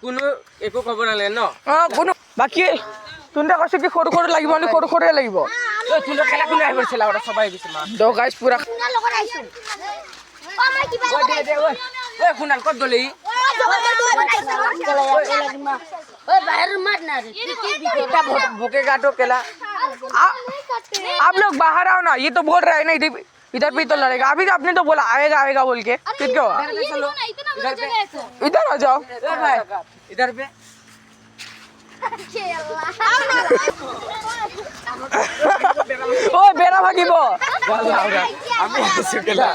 কোনো একো খবৰ নালাগে ন কোনো বাকী তুন্দা কৈছে কি সৰু সৰু লাগিব নে সৰু সৰুৱে লাগিব তুন্দৰ খেলা কোনে আহিব চিলা ওটা সবাই গৈছে মা তো গাইজ পুৰা ওই কুনাল কত গলি भूखेगा तो केला आप लोग बाहर आओ ना ये तो बोल रहा है ना इधर भी तो लड़ेगा अभी आपने तो बोला आएगा आएगा बोल के फिर क्या हुआ इधर आ जाओ इधर पे ओ बेरा भागी बो আমি আসি কেলা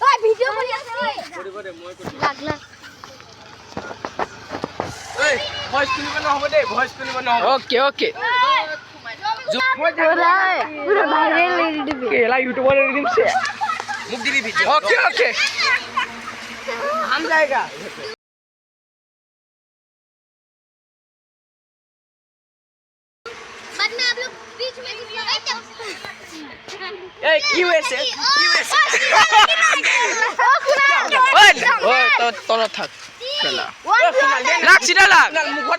ওই ভিডিও করি আছে লাগলা এই ভয়েস শুনিব না হবে দে ভয়েস শুনিব না ओके ओके পুরো ভাইরাল হয়ে দিবে केला यूट्यूबर दिन से মুখ দিবি ভিডিও ओके ओके हम जाएगा बाद में आप लोग बीच में ए यूएसए ओए ओए तो तोला থাক केला लाग सीधा लाग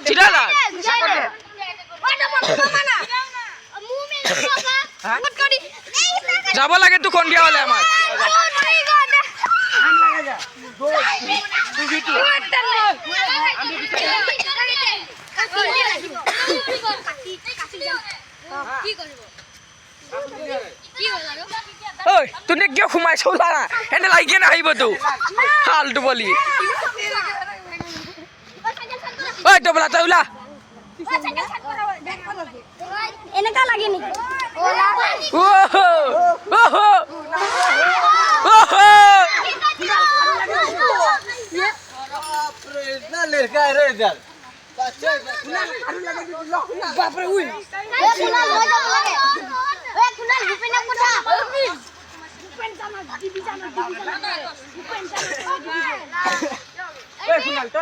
सीधा लाग যাব লাগে তো কোন দিয়া হলে আমার ওই তুই কিয় ঘুমাইছ না এনে লাগে না আইব তো ফালতু বলি ওই তো বলা তাইলা এনেকা লাগে নি ওহো ওহো ওহো ना लड़का रे इधर बाप रे उई ए कुणाल मजा লাগে ए कुणाल भूपेन कोठा भूपेन जाना दीदी जाना ए कुनाल तो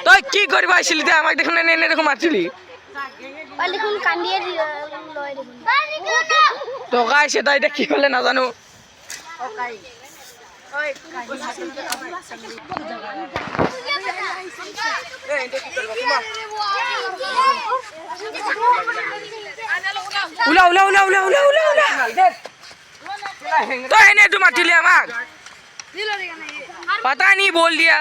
তুই কি করবা আইছিলি তুই আমাকে দেখুন এনে এরকম মারছিলি ওই দেখুন কান্দিয়ে লয় দেখুন তো গাই সেটা এটা কি হলে না জানো ए इधर की करबा तुम्हारा উলা উলা উলা উলা উলা উলা উলা देख केला हैंग तो एने तो मारছিলি আমাকে पता नहीं बोल दिया